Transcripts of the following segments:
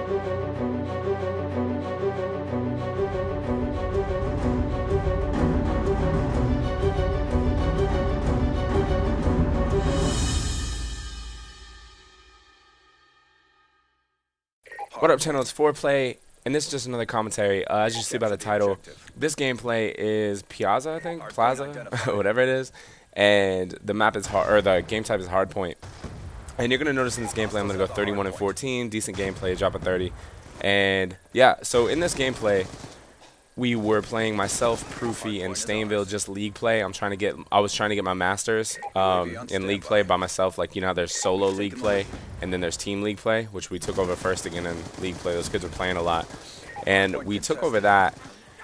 What up, channel? It's 4Play, and this is just another commentary. As you see by the title, this gameplay is Piazza, I think, Plaza, whatever it is, and the map is hard, or the game type is Hardpoint. And you're gonna notice in this gameplay, I'm gonna go 31 and 14, decent gameplay, drop a 30, and yeah. So in this gameplay, we were playing myself, Proofy, and Stainville, just league play. I was trying to get my masters in league play by myself. Like, you know how there's solo league play and then there's team league play, which we took over first again in league play. Those kids were playing a lot, and we took over that.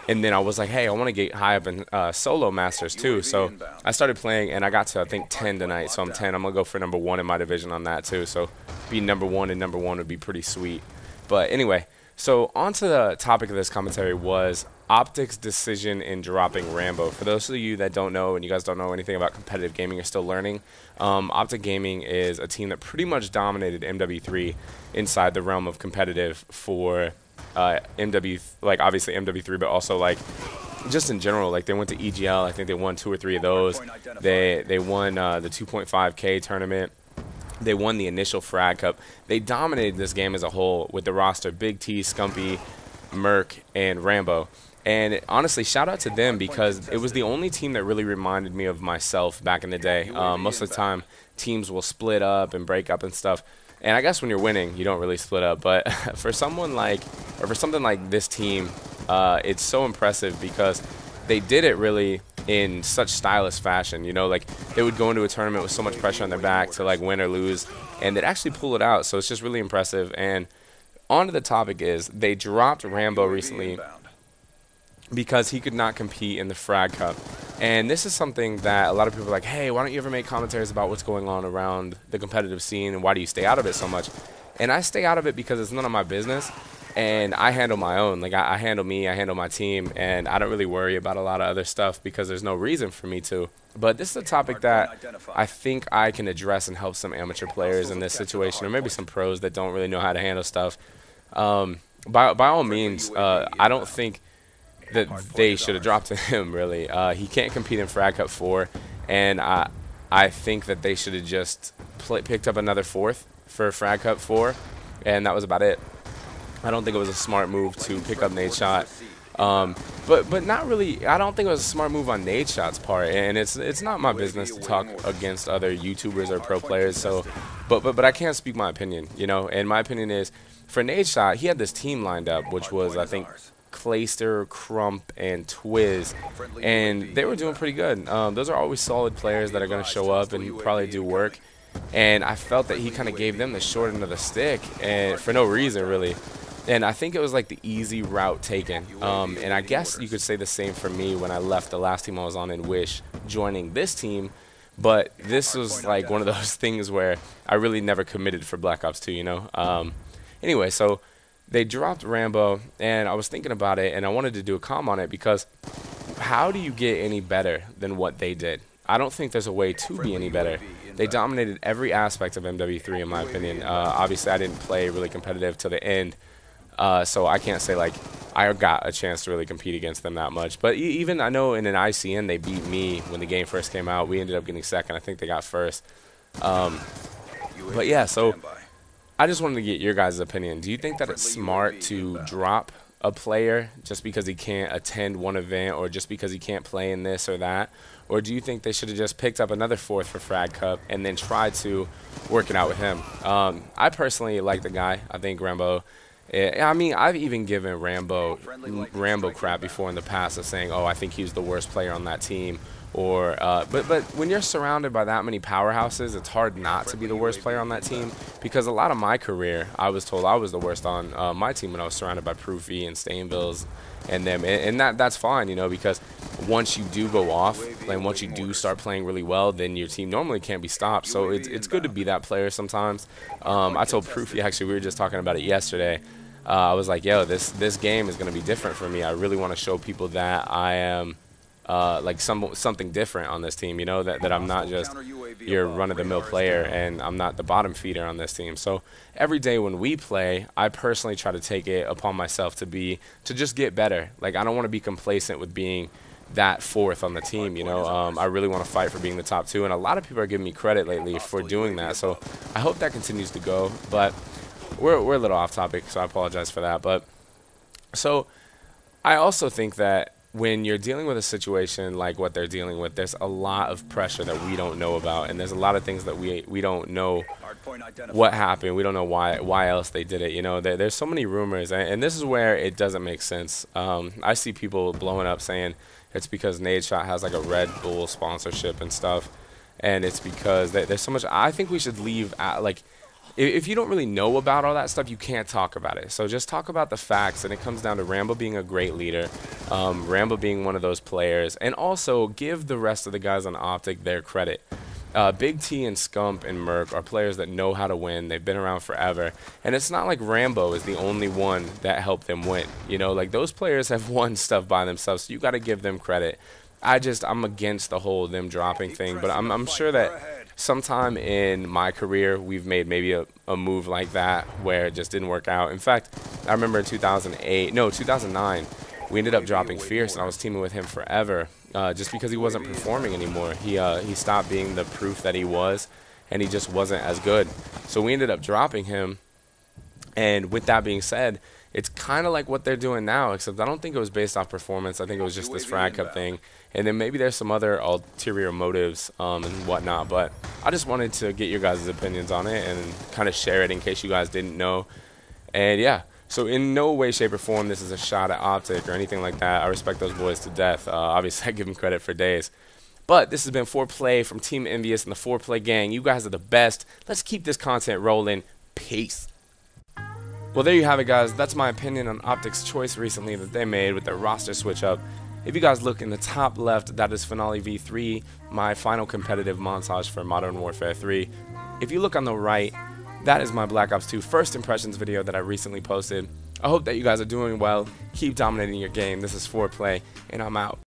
And then I was like, hey, I want to get high up in solo masters too. So I started playing, and I got to, I think, 10 tonight. So I'm 10. I'm gonna go for number 1 in my division on that too. So being number 1 and number 1 would be pretty sweet. But anyway, so on to the topic of this commentary was Optic's decision in dropping Rambo. For those of you that don't know, and you guys don't know anything about competitive gaming, you're still learning, Optic Gaming is a team that pretty much dominated MW3 inside the realm of competitive for like obviously MW3, but also like just in general. Like they went to EGL, I think they won 2 or 3 of those. They won the 2.5K tournament. They won the initial Frag Cup. They dominated this game as a whole with the roster Big T, Scumpy, Merc, and Rambo. And honestly, shout out to them, because it was the only team that really reminded me of myself back in the day. Most of the time, teams will split up and break up and stuff. And I guess when you're winning, you don't really split up. But for someone like, or for something like this team, it's so impressive because they did it really in such stylish fashion. You know, like they would go into a tournament with so much pressure on their back to like win or lose, and they'd actually pull it out. So it's just really impressive. And on to the topic is, they dropped Rambo recently because he could not compete in the Frag Cup. And this is something that a lot of people are like, hey, why don't you ever make commentaries about what's going on around the competitive scene, and why do you stay out of it so much? And I stay out of it because it's none of my business, and I handle my own. Like I handle me, I handle my team, and I don't really worry about a lot of other stuff because there's no reason for me to. But this is a topic that I think I can address and help some amateur players in this situation, or maybe some pros that don't really know how to handle stuff. By all means, I don't think that they should have dropped him, really. He can't compete in Frag Cup 4, and I think that they should have just picked up another 4th for Frag Cup 4, and that was about it. I don't think it was a smart move to pick up Nadeshot. But not really. I don't think it was a smart move on Nadeshot's part, and it's not my business to talk against other YouTubers or pro players. So, but I can't speak my opinion, you know. And my opinion is, for Nadeshot, he had this team lined up, which was, I think, Clayster, Crump, and Twiz, and they were doing pretty good. Those are always solid players that are going to show up and probably do work. And I felt that he kind of gave them the short end of the stick, and for no reason, really. And I think it was like the easy route taken. And I guess you could say the same for me when I left the last team I was on in Wish, joining this team. But this was like one of those things where I really never committed for Black Ops 2, you know. Anyway, so they dropped Rambo, and I was thinking about it, and I wanted to do a comm on it, because how do you get any better than what they did? I don't think there's a way to be any better. They dominated every aspect of MW3, in my opinion. Obviously, I didn't play really competitive to the end, so I can't say like I got a chance to really compete against them that much. But even I know in an ICN they beat me when the game first came out. We ended up getting second. I think they got first. But yeah, so I just wanted to get your guys' opinion. Do you think that it's smart to drop a player just because he can't attend one event, or just because he can't play in this or that? Or do you think they should have just picked up another 4th for Frag Cup and then tried to work it out with him? I personally like the guy. I think Rambo, I mean, I've even given Rambo crap before in the past of saying, oh, I think he's the worst player on that team. Or but when you're surrounded by that many powerhouses, it's hard not to be the worst player on that team, because a lot of my career I was told I was the worst on my team when I was surrounded by Proofy and Stainvilles and them, and that's fine, you know, because once you do go off, and once you do start playing really well, then your team normally can't be stopped. So it's good to be that player sometimes. I told Proofy, actually, we were just talking about it yesterday. I was like, yo, this game is going to be different for me. I really want to show people that I am like something different on this team, you know, that I'm not just your run-of-the-mill player and I'm not the bottom feeder on this team. So every day when we play, I personally try to take it upon myself to just get better. Like, I don't want to be complacent with being that fourth on the team, you know. I really want to fight for being the top 2, and a lot of people are giving me credit lately for doing that. So I hope that continues to go, but we're a little off topic, so I apologize for that. But so I also think that when you're dealing with a situation like what they're dealing with, there's a lot of pressure that we don't know about, and there's a lot of things that we don't know what happened. We don't know why else they did it. You know, there's so many rumors, and this is where it doesn't make sense. I see people blowing up saying it's because Nadeshot has like a Red Bull sponsorship and stuff, and it's because there's so much. I think we should leave like, if you don't really know about all that stuff, you can't talk about it. So just talk about the facts, and it comes down to Rambo being a great leader, Rambo being one of those players, and also give the rest of the guys on Optic their credit. Big T and Scump and Merc are players that know how to win. They've been around forever, and it's not like Rambo is the only one that helped them win. You know, like, those players have won stuff by themselves, so you got to give them credit. I'm against the whole them dropping thing, but I'm sure that sometime in my career we've made maybe a move like that where it just didn't work out. In fact, I remember in 2009, we ended up dropping Fierce, and I was teaming with him forever just because he wasn't performing anymore. He stopped being the proof that he was, and he just wasn't as good. So we ended up dropping him, and with that being said, it's kind of like what they're doing now, except I don't think it was based off performance. I think it was just this Frag Cup thing. And then maybe there's some other ulterior motives and whatnot. But I just wanted to get your guys' opinions on it and kind of share it in case you guys didn't know. And yeah, so in no way, shape, or form this is a shot at Optic or anything like that. I respect those boys to death. Obviously, I give them credit for days. But this has been 4Play from Team Envious and the 4Play gang. You guys are the best. Let's keep this content rolling. Peace. Well, there you have it, guys. That's my opinion on Optic's choice recently that they made with their roster switch up. If you guys look in the top left, that is Finale V3, my final competitive montage for Modern Warfare 3. If you look on the right, that is my Black Ops 2 first impressions video that I recently posted. I hope that you guys are doing well. Keep dominating your game. This is 4Play, and I'm out.